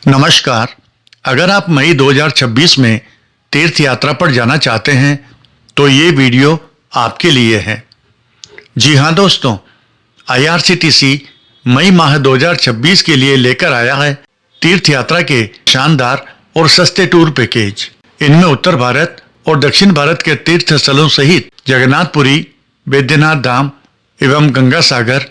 नमस्कार। अगर आप मई 2026 में तीर्थ यात्रा पर जाना चाहते हैं तो ये वीडियो आपके लिए है। जी हाँ दोस्तों, IRCTC मई माह 2026 के लिए लेकर आया है तीर्थ यात्रा के शानदार और सस्ते टूर पैकेज। इनमें उत्तर भारत और दक्षिण भारत के तीर्थ स्थलों सहित जगन्नाथपुरी, बैद्यनाथ धाम एवं गंगा सागर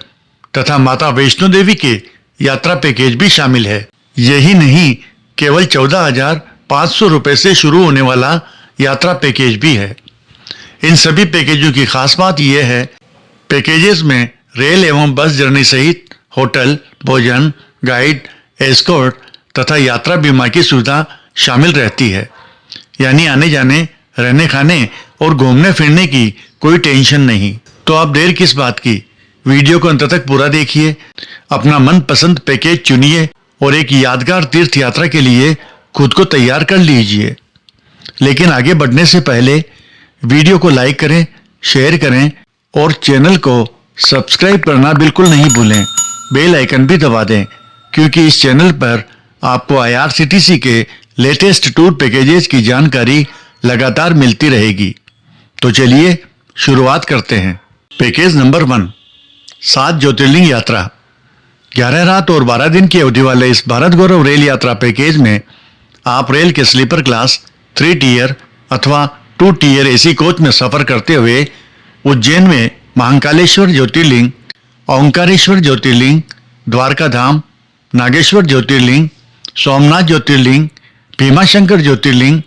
तथा माता वैष्णो देवी के यात्रा पैकेज भी शामिल है। यही नहीं, केवल 14,500 रुपए से शुरू होने वाला यात्रा पैकेज भी है। इन सभी पैकेजों की खास बात यह है, पैकेजेस में रेल एवं बस जर्नी सहित होटल, भोजन, गाइड, एस्कॉर्ट तथा यात्रा बीमा की सुविधा शामिल रहती है। यानी आने जाने, रहने खाने और घूमने फिरने की कोई टेंशन नहीं। तो आप देर किस बात की, वीडियो को अंत तक पूरा देखिए, अपना मनपसंद पैकेज चुनिए और एक यादगार तीर्थ यात्रा के लिए खुद को तैयार कर लीजिए। लेकिन आगे बढ़ने से पहले वीडियो को लाइक करें, शेयर करें और चैनल को सब्सक्राइब करना बिल्कुल नहीं भूलें। बेल आइकन भी दबा दें, क्योंकि इस चैनल पर आपको IRCTC के लेटेस्ट टूर पैकेजेस की जानकारी लगातार मिलती रहेगी। तो चलिए शुरुआत करते हैं। पैकेज नंबर 1, 7 ज्योतिर्लिंग यात्रा। 11 रात और 12 दिन की अवधि वाले इस भारत गौरव रेल यात्रा पैकेज में आप रेल के स्लीपर क्लास 3 टियर अथवा 2 टियर AC कोच में सफर करते हुए उज्जैन में महाकालेश्वर ज्योतिर्लिंग, ओंकारेश्वर ज्योतिर्लिंग, द्वारका धाम, नागेश्वर ज्योतिर्लिंग, सोमनाथ ज्योतिर्लिंग, भीमाशंकर ज्योतिर्लिंग,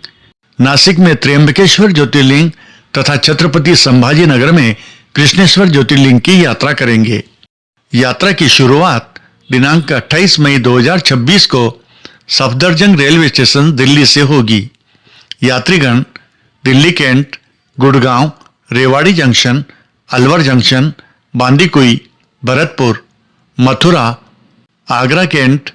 नासिक में त्र्यंबकेश्वर ज्योतिर्लिंग तथा छत्रपति संभाजी नगर में कृष्णेश्वर ज्योतिर्लिंग की यात्रा करेंगे। यात्रा की शुरुआत दिनांक 28 मई 2026 को सफदरजंग रेलवे स्टेशन दिल्ली से होगी। यात्रीगण Delhi cantt, Gurgaon, Rewari junction, Alwar junction, Bandikui, Bharatpur, Mathura, Agra cantt,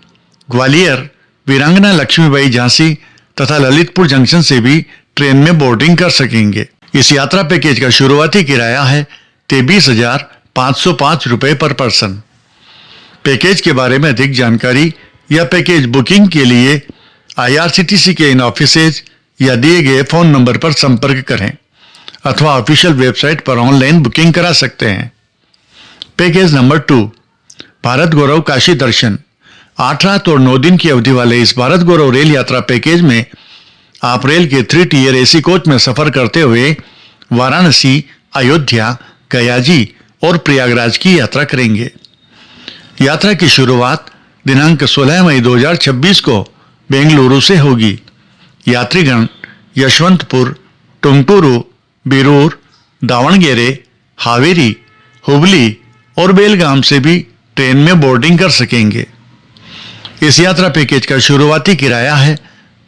Gwalior, Veerangana Lakshmibai Jhansi तथा ललितपुर जंक्शन से भी ट्रेन में बोर्डिंग कर सकेंगे। इस यात्रा पैकेज का शुरुआती किराया है 23,505 रुपए पर पर्सन। पैकेज के बारे में अधिक जानकारी या पैकेज बुकिंग के लिए IRCTC के इन ऑफिसेज या दिए गए फोन नंबर पर संपर्क करें अथवा ऑफिशियल वेबसाइट पर ऑनलाइन बुकिंग करा सकते हैं। पैकेज नंबर 2, भारत गौरव काशी दर्शन। 8 रात और 9 दिन की अवधि वाले इस भारत गौरव रेल यात्रा पैकेज में आप रेल के 3 टियर AC कोच में सफर करते हुए वाराणसी, अयोध्या, गयाजी और प्रयागराज की यात्रा करेंगे। यात्रा की शुरुआत दिनांक 16 मई 2026 को बेंगलुरु से होगी। यात्रीगण यशवंतपुर, टुमकुरू, बिरूर, दावणगेरे, हावेरी, हुबली और बेलगाम से भी ट्रेन में बोर्डिंग कर सकेंगे। इस यात्रा पैकेज का शुरुआती किराया है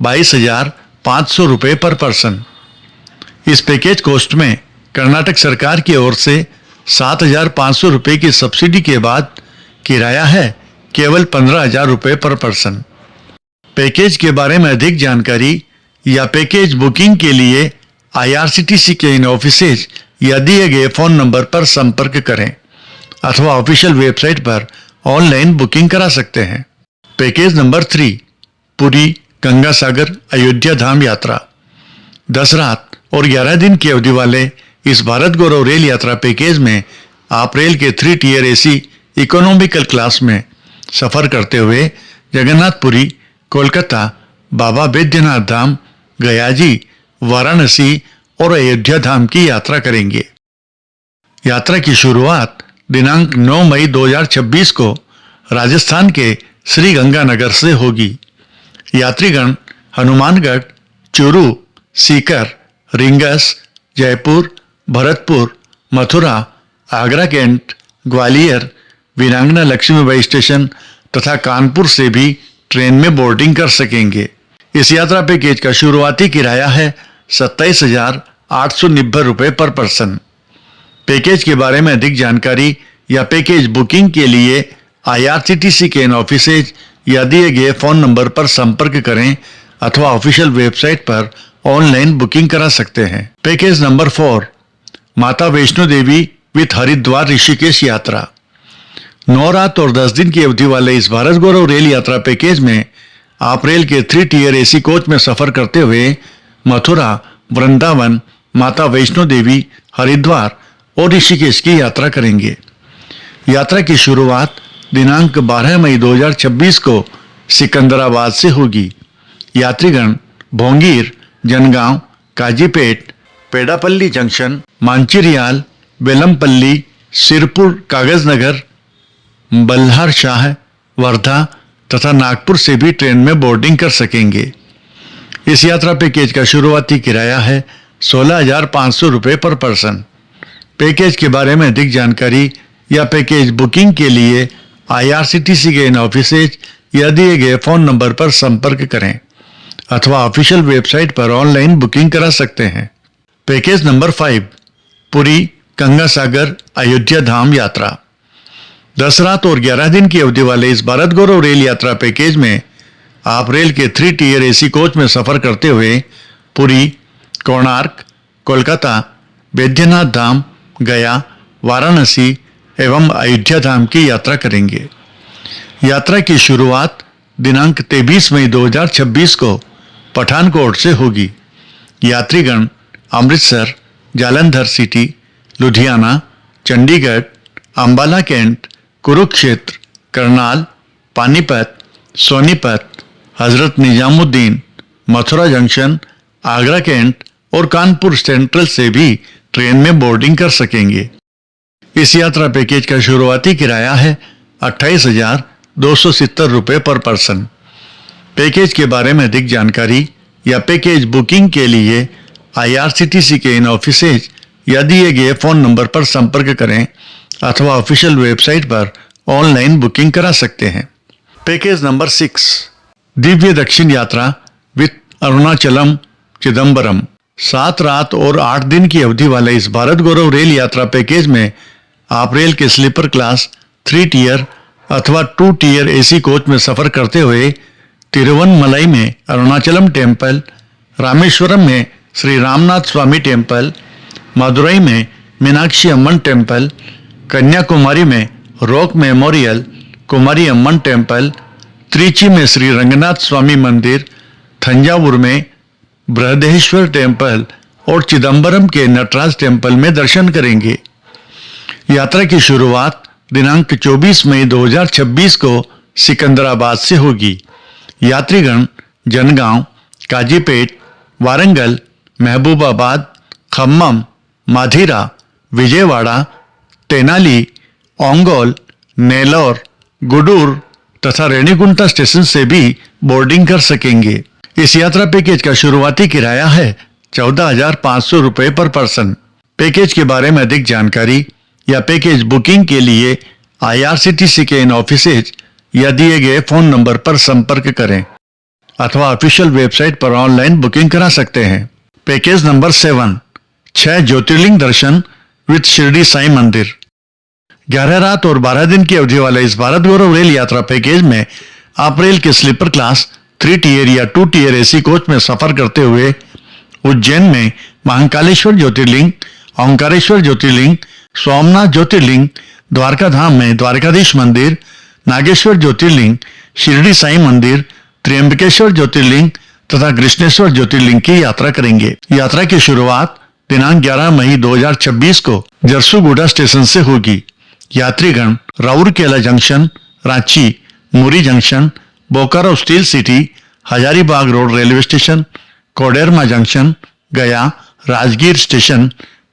22,500 रुपए पर पर्सन। इस पैकेज कॉस्ट में कर्नाटक सरकार की ओर से 7,500 रुपए की सब्सिडी के बाद किराया है केवल 15,000 रुपए पर पर्सन। पैकेज के बारे में अधिक जानकारी या पैकेज बुकिंग के लिए IRCTC के इन ऑफिसेज या दिए गए फोन नंबर पर संपर्क करें अथवा ऑफिशियल वेबसाइट पर ऑनलाइन बुकिंग करा सकते हैं। पैकेज नंबर 3, पुरी, गंगा सागर, अयोध्या धाम यात्रा। 10 रात और 11 दिन की अवधि वाले इस भारत गौरव रेल यात्रा पैकेज में आप रेल के 3 टियर AC इकोनॉमिकल क्लास में सफर करते हुए जगन्नाथपुरी, कोलकाता, बाबा बैद्यनाथ धाम, गयाजी, वाराणसी और अयोध्या धाम की यात्रा करेंगे। यात्रा की शुरुआत दिनांक 9 मई 2026 को राजस्थान के श्री गंगानगर से होगी। यात्रीगण हनुमानगढ़, चूरू, सीकर, रींगस, जयपुर, भरतपुर, मथुरा, आगरा कैंट, ग्वालियर, वीरांगना लक्ष्मीबाई स्टेशन तथा कानपुर से भी ट्रेन में बोर्डिंग कर सकेंगे। इस यात्रा पैकेज का शुरुआती किराया है 27,890 रुपए पर पर्सन। पैकेज के बारे में अधिक जानकारी या पैकेज बुकिंग के लिए IRCTC के इन ऑफिसेज या दिए गए फोन नंबर पर संपर्क करें अथवा ऑफिशियल वेबसाइट पर ऑनलाइन बुकिंग करा सकते हैं। पैकेज नंबर 4, माता वैष्णो देवी विथ हरिद्वार ऋषिकेश यात्रा। 9 रात और 10 दिन की अवधि वाले इस भारत गौरव रेल यात्रा पैकेज में आप रेल के 3 टियर एसी कोच में सफर करते हुए मथुरा, वृंदावन, माता वैष्णो देवी, हरिद्वार और ऋषिकेश की यात्रा करेंगे। यात्रा की शुरुआत दिनांक 12 मई 2026 को सिकंदराबाद से होगी। यात्रीगण भोंगीर, जनगांव, काजीपेट, पेडापल्ली जंक्शन, मांचिरियाल, बेलमपल्ली, सिरपुर, कागजनगर, बल्हार शाह, वर्धा तथा नागपुर से भी ट्रेन में बोर्डिंग कर सकेंगे। इस यात्रा पैकेज का शुरुआती किराया है 16,500 रुपये पर पर्सन। पैकेज के बारे में अधिक जानकारी या पैकेज बुकिंग के लिए IRCTC के इन ऑफिसेज या दिए गए फोन नंबर पर संपर्क करें अथवा ऑफिशियल वेबसाइट पर ऑनलाइन बुकिंग करा सकते हैं। पैकेज नंबर 5, पुरी गंगासागर अयोध्या धाम यात्रा। 10 रात और 11 दिन की अवधि वाले इस भारत गौरव रेल यात्रा पैकेज में आप रेल के 3 टियर एसी कोच में सफर करते हुए पुरी, कोणार्क, कोलकाता, बैद्यनाथ धाम, गया, वाराणसी एवं अयोध्या धाम की यात्रा करेंगे। यात्रा की शुरुआत दिनांक 23 मई 2026 को पठानकोट से होगी। यात्रीगण Amritsar, Jalandhar city, Ludhiana, Chandigarh, Ambala cantt, Kurukshetra, Karnal, Panipat, Sonipat, Hazrat Nizamuddin, Mathura junction, Agra cantt और कानपुर सेंट्रल से भी ट्रेन में बोर्डिंग कर सकेंगे। इस यात्रा पैकेज का शुरुआती किराया है 28,270 रुपये पर पर्सन। पैकेज के बारे में अधिक जानकारी या पैकेज बुकिंग के लिए IRCTC के इन ऑफिसेज या दिए गए फोन नंबर पर संपर्क करें अथवा ऑफिशियल वेबसाइट पर ऑनलाइन बुकिंग करा सकते हैं। पैकेज नंबर 6, दिव्य दक्षिण यात्रा विथ अरुणाचलम चिदम्बरम। 7 रात और 8 दिन की अवधि वाले इस भारत गौरव रेल यात्रा पैकेज में आप रेल के स्लीपर क्लास 3 टियर अथवा 2 टियर एसी कोच में सफर करते हुए तिरुवनमलई में अरुणाचलम टेम्पल, रामेश्वरम में श्री रामनाथ स्वामी टेम्पल, मदुरई में मीनाक्षी अम्मन टेम्पल, कन्याकुमारी में रॉक मेमोरियल कुमारी अम्मन टेम्पल, त्रिची में श्री रंगनाथ स्वामी मंदिर, थंजावुर में बृहदेश्वर टेम्पल और चिदम्बरम के नटराज टेम्पल में दर्शन करेंगे। यात्रा की शुरुआत दिनांक 24 मई 2026 को सिकंदराबाद से होगी। यात्रीगण जनगांव, काजीपेट, वारंगल, महबूबाबाद, खम्मम, माधिरा, विजयवाड़ा, तेनाली, ओंगोल, नेल्लोर, गुडूर तथा रेणिगुंटा स्टेशन से भी बोर्डिंग कर सकेंगे। इस यात्रा पैकेज का शुरुआती किराया है 14,500 रुपये पर पर्सन। पैकेज के बारे में अधिक जानकारी या पैकेज बुकिंग के लिए IRCTC के इन ऑफिसेज या दिए गए फोन नंबर पर संपर्क करें अथवा ऑफिशियल वेबसाइट पर ऑनलाइन बुकिंग करा सकते हैं। पैकेज नंबर 7, 6 ज्योतिर्लिंग दर्शन विद शिरडी साईं मंदिर। 11 रात और 12 दिन की अवधि वाले इस भारत गौरव रेल यात्रा पैकेज में आप रेल के स्लीपर क्लास 3 टियर या 2 टियर एसी कोच में सफर करते हुए उज्जैन में महाकालेश्वर ज्योतिर्लिंग, ओंकारेश्वर ज्योतिर्लिंग, सोमनाथ ज्योतिर्लिंग, द्वारका धाम में द्वारकाधीश मंदिर, नागेश्वर ज्योतिर्लिंग, शिरडी साईं मंदिर, त्र्यंबकेश्वर ज्योतिर्लिंग तथा कृष्णेश्वर ज्योतिर्लिंग की यात्रा करेंगे। यात्रा की शुरुआत दिनांक 11 मई 2026 को जरसुगुड़ा स्टेशन से होगी। यात्रीगण Rourkela junction, Ranchi, Muri junction, Bokaro Steel City, Hazaribagh Road railway station, Koderma junction, Gaya, Rajgir station,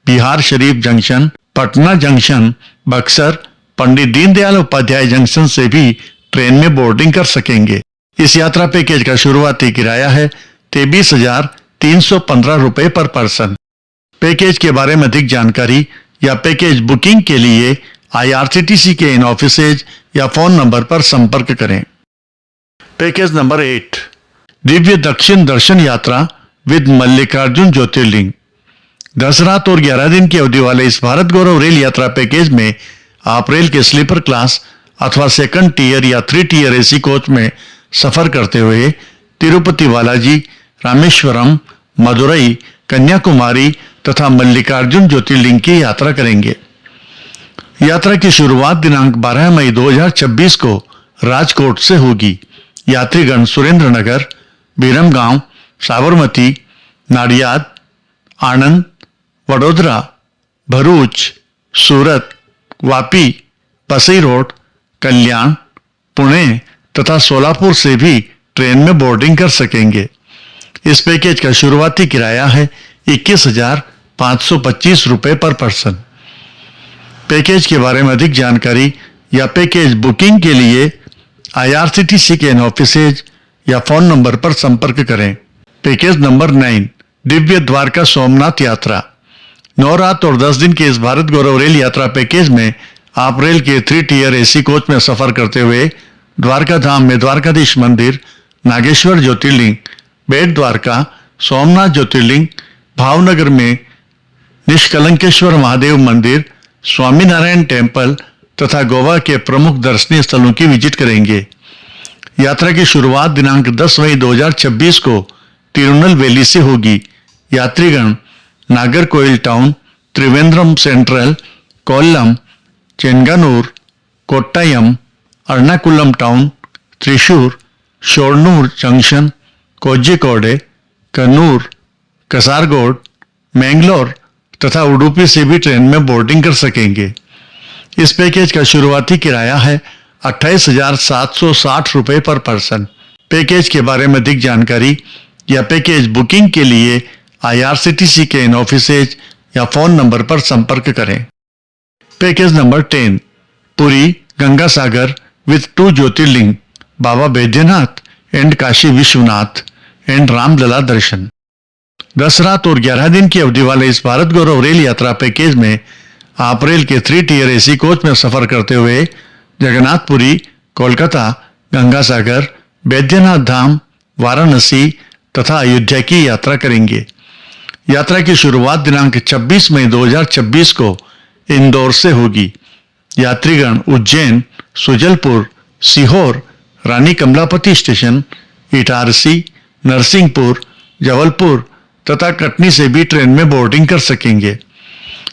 Bihar Sharif junction, Patna junction, Buxar, Pandit Deendayal Upadhyay junction से भी ट्रेन में बोर्डिंग कर सकेंगे। इस यात्रा पैकेज का शुरुआती किराया है 23,315 रुपये पर पर्सन। पैकेज के बारे में अधिक जानकारी या पैकेज बुकिंग के लिए IRCTC के इन ऑफिसेज या फोन नंबर पर संपर्क करें। पैकेज नंबर 8, दिव्य दक्षिण दर्शन यात्रा विद मल्लिकार्जुन ज्योतिर्लिंग। 10 रात और 11 दिन की अवधि वाले इस भारत गौरव रेल यात्रा पैकेज में आप रेल के स्लीपर क्लास अथवा 2nd टियर या 3 टियर एसी कोच में सफर करते हुए तिरुपति बालाजी, रामेश्वरम, मदुरई, कन्याकुमारी तथा मल्लिकार्जुन ज्योतिर्लिंग की यात्रा करेंगे। यात्रा की शुरुआत दिनांक 12 मई 2026 को राजकोट से होगी। यात्रीगण सुरेंद्र नगर, बीरमगांव, साबरमती, नाडियाद, आणंद, वडोदरा, भरूच, सूरत, वापी, पसई रोड, कल्याण, पुणे तथा सोलापुर से भी ट्रेन में बोर्डिंग कर सकेंगे। इस पैकेज का शुरुआती किराया है 21,525 रुपये पर पर्सन। पैकेज के बारे में अधिक जानकारी या पैकेज बुकिंग के लिए IRCTC के इन ऑफिसेज या फोन नंबर पर संपर्क करें। पैकेज नंबर 9, दिव्य द्वारका सोमनाथ यात्रा। 9 रात और 10 दिन के इस भारत गौरव रेल यात्रा पैकेज में आप रेल के 3 टियर AC कोच में सफर करते हुए द्वारका धाम में द्वारकाधीश मंदिर, नागेश्वर ज्योतिर्लिंग, बेट द्वारका, सोमनाथ ज्योतिर्लिंग, भावनगर में निष्कलंकेश्वर महादेव मंदिर, स्वामीनारायण टेम्पल तथा गोवा के प्रमुख दर्शनीय स्थलों की विजिट करेंगे। यात्रा की शुरुआत दिनांक 10 मई 2026 को तिरुनेलवेली से होगी। यात्रीगण Nagercoil Town, Trivandrum Central, Kollam, Chengannur, Kottayam, Ernakulam Town, Thrissur, Shoranur junction, Kozhikode, Kannur, Kasaragod, Mangalore तथा उडुपी से भी ट्रेन में बोर्डिंग कर सकेंगे। इस पैकेज का शुरुआती किराया है 28,760 रुपये पर पर्सन। पैकेज के बारे में अधिक जानकारी या पैकेज बुकिंग के लिए IRCTC के इन ऑफिसेज या फोन नंबर पर संपर्क करें। Package number 10, Puri Ganga Sagar with 2 Jyotirlinga, Baba Baidyanath and Kashi Vishwanath and Ramlala Darshan. 10 रात और 11 दिन की अवधि वाले इस भारत गौरव रेल यात्रा पैकेज में आप रेल के 3 टियर AC कोच में सफर करते हुए जगन्नाथपुरी, कोलकाता, गंगा सागर, बैद्यनाथ धाम, वाराणसी तथा अयोध्या की यात्रा करेंगे। यात्रा की शुरुआत दिनांक 26 मई 2026 को इंदौर से होगी। यात्रीगण उज्जैन, सुजलपुर, सीहोर, रानी कमलापति स्टेशन, इटारसी, नरसिंहपुर, जबलपुर तथा कटनी से भी ट्रेन में बोर्डिंग कर सकेंगे।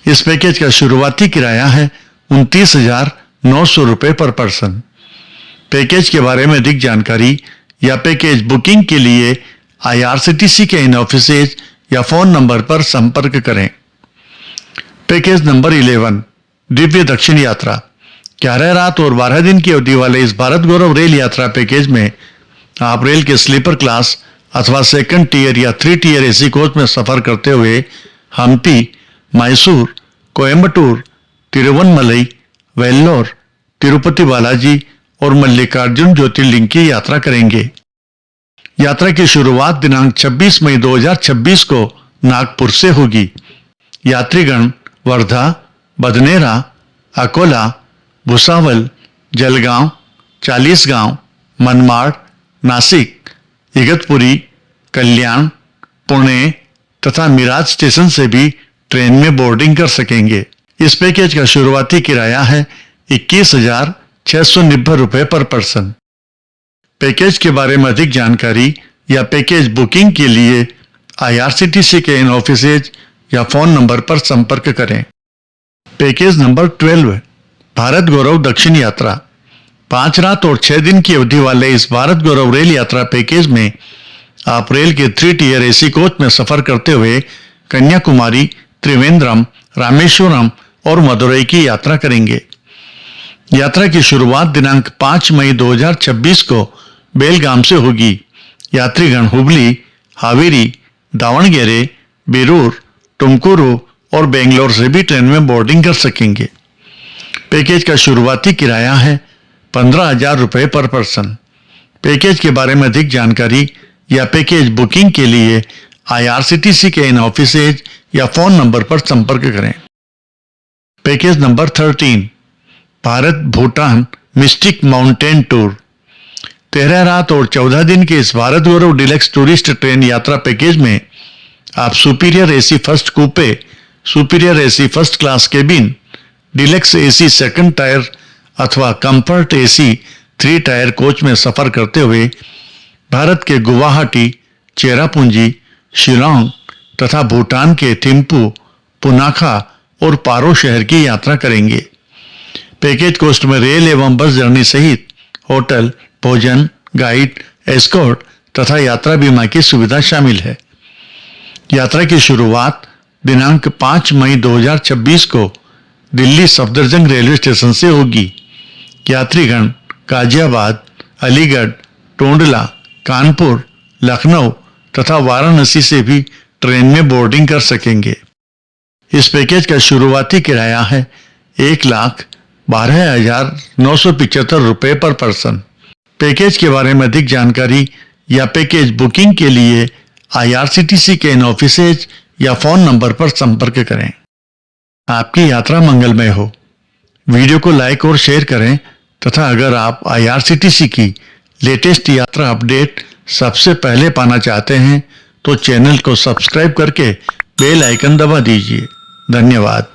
इस पैकेज का शुरुआती किराया है 29,900 रुपये पर पर्सन। पैकेज के बारे में अधिक जानकारी या पैकेज बुकिंग के लिए IRCTC के इन ऑफिसेज या फोन नंबर पर संपर्क करें। पैकेज नंबर 11, दिव्य दक्षिण यात्रा। 11 रात और 12 दिन की अवधि वाले इस भारत गौरव रेल यात्रा पैकेज में आप रेल के स्लीपर क्लास अथवा 2nd टियर या 3 टियर AC कोच में सफर करते हुए हम्पी, मैसूर, कोयम्बटूर, तिरुवन्नमलई, वेल्लोर, तिरुपति बालाजी और मल्लिकार्जुन ज्योतिर्लिंग की यात्रा करेंगे। यात्रा की शुरुआत दिनांक 26 मई 2026 को नागपुर से होगी। यात्रीगण वर्धा, बदनेरा, अकोला, भुसावल, जलगांव, चालीसगांव, मनमाड़, नासिक, इगतपुरी, कल्याण, पुणे तथा मिराज स्टेशन से भी ट्रेन में बोर्डिंग कर सकेंगे। इस पैकेज का शुरुआती किराया है 21,690 रुपये पर पर्सन। पैकेज के बारे में अधिक जानकारी या पैकेज बुकिंग के लिए IRCTC के इन ऑफिसेज या फोन नंबर पर संपर्क करें। पैकेज नंबर 12, भारत गौरव दक्षिण यात्रा। 5 रात और 6 दिन की अवधि वाले इस भारत गौरव रेल यात्रा पैकेज में आप रेल के 3 टियर AC कोच में सफर करते हुए कन्याकुमारी, त्रिवेंद्रम, रामेश्वरम और मदुरई की यात्रा करेंगे। यात्रा की शुरुआत दिनांक 5 मई 2026 को बेलगाम से होगी। यात्रीगण हुबली, हावेरी, दावणगेरे, बेरूर, तुमकुरू और बेंगलोर से भी ट्रेन में बोर्डिंग कर सकेंगे। पैकेज का शुरुआती किराया है 15,000 रुपये पर पर्सन। पैकेज के बारे में अधिक जानकारी या पैकेज बुकिंग के लिए IRCTC के इन ऑफिसेज या फोन नंबर पर संपर्क करें। Package number 13, Bharat Bhutan Mystic Mountain Tour. 13 रात और 14 दिन के इस Bharat Gaurav deluxe tourist train यात्रा पैकेज में आप superior AC first coupe, superior AC first class cabin, deluxe AC 2nd tier अथवा कंफर्ट AC 3 टायर कोच में सफर करते हुए भारत के गुवाहाटी, चेरापूंजी, शिलांग तथा भूटान के थिम्पू, पुनाखा और पारो शहर की यात्रा करेंगे। पैकेज कॉस्ट में रेल एवं बस जर्नी सहित होटल, भोजन, गाइड, एस्कॉर्ट तथा यात्रा बीमा की सुविधा शामिल है। यात्रा की शुरुआत दिनांक 5 मई 2026 को दिल्ली सफदरजंग रेलवे स्टेशन से होगी। यात्रीगण गाजियाबाद, अलीगढ़, टोंडला, कानपुर, लखनऊ तथा वाराणसी से भी ट्रेन में बोर्डिंग कर सकेंगे। इस पैकेज का शुरुआती किराया है 1,12,975 रुपये पर पर्सन। पैकेज के बारे में अधिक जानकारी या पैकेज बुकिंग के लिए IRCTC के इन ऑफिसेज या फोन नंबर पर संपर्क करें। आपकी यात्रा मंगलमय हो। वीडियो को लाइक और शेयर करें तथा अगर आप IRCTC की लेटेस्ट यात्रा अपडेट सबसे पहले पाना चाहते हैं तो चैनल को सब्सक्राइब करके बेल आइकन दबा दीजिए। धन्यवाद।